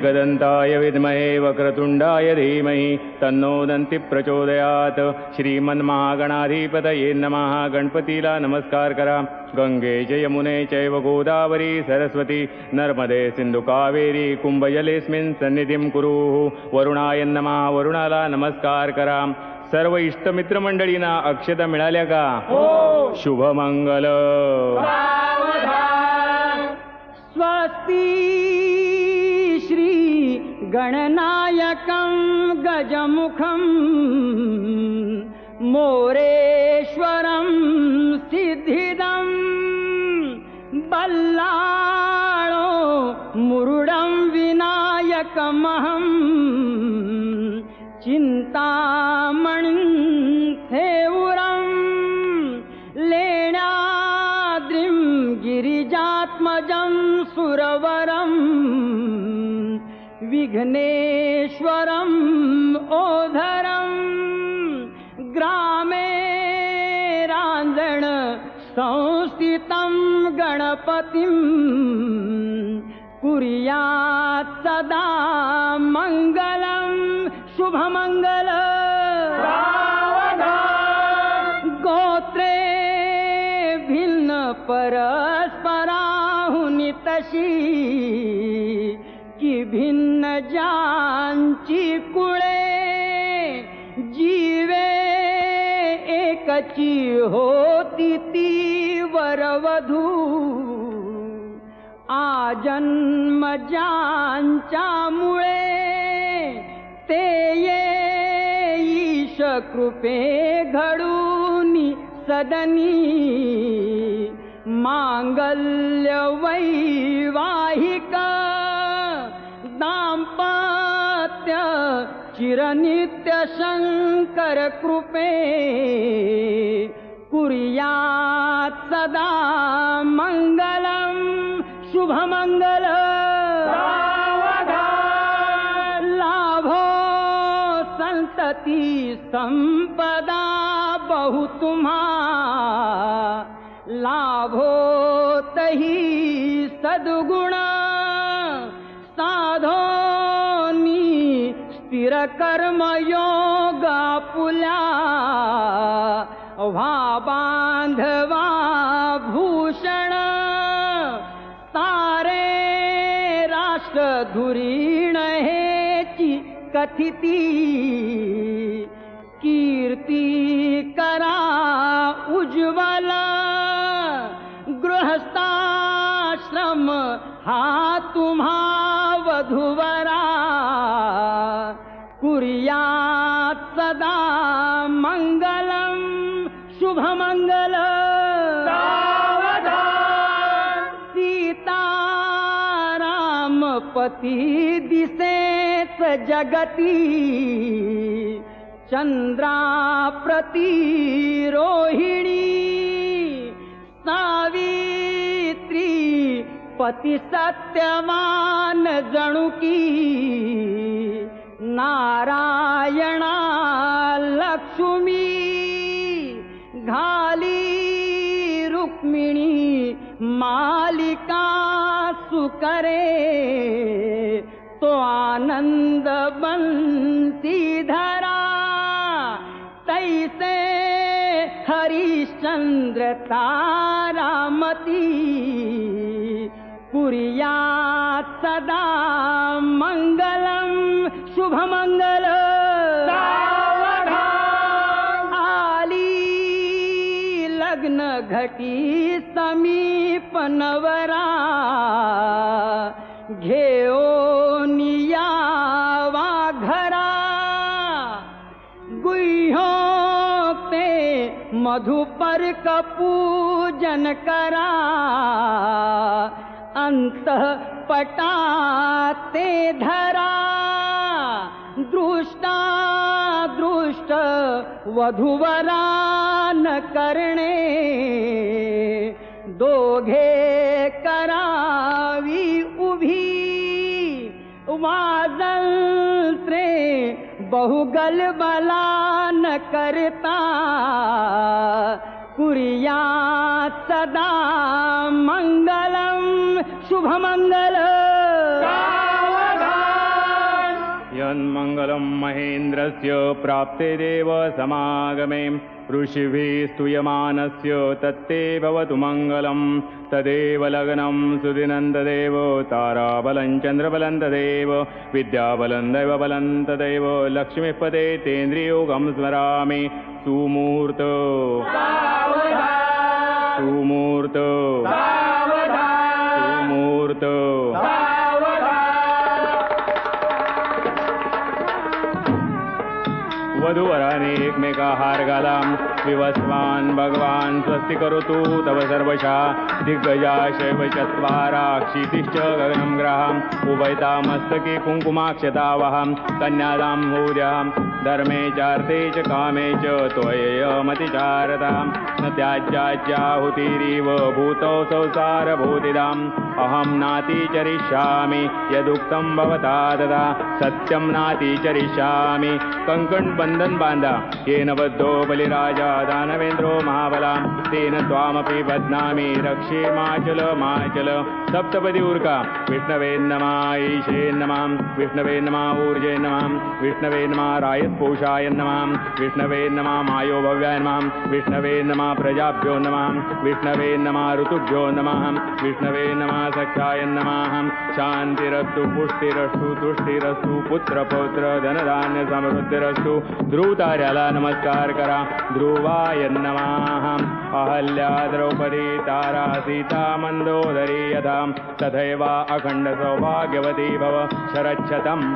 एकदन्ताय विद्महे वक्रतुण्डाय धीमहि तन्नो दन्ति प्रचोदयात्। श्रीमन्महागणाधिपतये नमः। गणपतीला नमस्कार करा। गंगे च यमुने चैव गोदावरी सरस्वती नर्मदे सिंधु कावेरी कुंभजलेस्मिन् सन्निधिं कुरु। वरुणाय नमः। वरुणाला नमस्कार करा। सर्व इष्टमित्र मंडळींना अक्षता मिळाल्या का? हो. शुभमंगल। स्वस्ति श्री गणनायकं गजमुखं मोरेश्वरं सिद्धिदं बल्लाळो मुरुडं विनायकमहं चिंतामणिं थेउरं लेण्याद्रिं गिरिजात्मजं सुरवरं विघ्नेश्वरं ओधरं ग्रामे रांजण संस्थितं गणपतिं कुर्यात् सदा मंगलं शुभमंगल। गोत्रे भिन्न परस्पराहुनी तशी की भिन्न ज्यांची कुळे जीवे एकची होती ती वरवधू आजन्म ज्यांच्यामुळे ते ईश कृपे घडूनी सदनी मांगल्य वैवाहिक दाम्पत्य चिरनित्य शंकर कृपे कुर्यात् सदा मंगलम शुभमंगल। लाभो संतति संपदा बहु तुम्हा लाभो तही सद्गुण साधोनी स्थिर कर्म योग पुल्या व्हा बांधवा भूषण सारे राष्ट्र धुरीण हेची कथिती कीर्ती करा उज्ज्वल गृहस्थाश्रम हा तुम्हा वधूवरा कुर्यात् सदा मंगलम शुभमंगल। सीताराम पती दिसेच जगती चंद्रा प्रति रोहिणी सावित्री पती सत्यवान जणुकी नारायणा लक्ष्मी घाली रुक्मिणी मालिका सुकरे तो आनंद बंसीधरा तैसे हरिश्चंद्र तारामती कुर्यात् सदा मंगलम शुभमंगल। आली लग्न घटी समीप नवरा घेऊन यावा घरा गुह्योक्ते मधुपर्क पूजन करा अंतःपटाते धरा दृष्टा दृष्ट वधूवरान करणे दोघे करावी उभी वाजंत्रे बहुगल बलान करता कुर्यात् सदा मंगलम शुभमंगल। तन्मङ्गलं महेन्द्रस्य प्राप्ते देव समागमे ऋषिभिः स्तूयमानस्य तत्ते भवतु मङ्गलं तदेव लग्नं सुदिनं तदेव ताराबलं चन्द्रबलं तदेव विद्याबलं दैवबलं तदेव लक्ष्मीपदे तेन्द्रियोगं स्मरामि सुमूर्त सुमूर्त सुमूर्त वधूवराने एकमेकाहार घाला विवस्वान् भगवान् स्वस्ति करोतु तव सर्वशा दिग्गजा शैव चत्वारा क्षितिश्च गगनं ग्रहाम् उभयता मस्तके कुङ्कुमाक्षतावहं कन्यादां भूर्यां धर्मे चार्थे च कामे च त्वयमतिचारतां न त्याज्याहुतिरिव भूतौ संसारभूतिदाम् अहं नातिचरिष्यामि यदुक्तं भवता तदा सत्यं नातिचरिष्यामि कंकण बंधन बांधा येन बद्धो बलिराजा दानवेन्द्रो महाबला तेन त्वामपि बध्नामि रक्षे माचल माचल सप्तपदी उर्का विष्णवे नमः ईशे नमः विष्णवे नमः ऊर्जे नमः विष्णवे नमः रायस्पोषाय नमः विष्णवे नमः मायो भव्याय नमः विष्णवे नमः प्रजाभ्यो नमः विष्णवे नमः ऋतुभ्यो नमः विष्णवे नमः सख्याय नमः शांतिरस्तु पुष्टिरस्तु तुष्टिरस्तु पुत्र पौत्र धनधान्य समृद्धिरस्तु ध्रुवतार्याला नमस्कार करा ध्रुवाय नमः अहल्या द्रौपदी तारा सीता मंदोदरी यथा तथैव अखंड सौभाग्यवती भव शरच्छतम्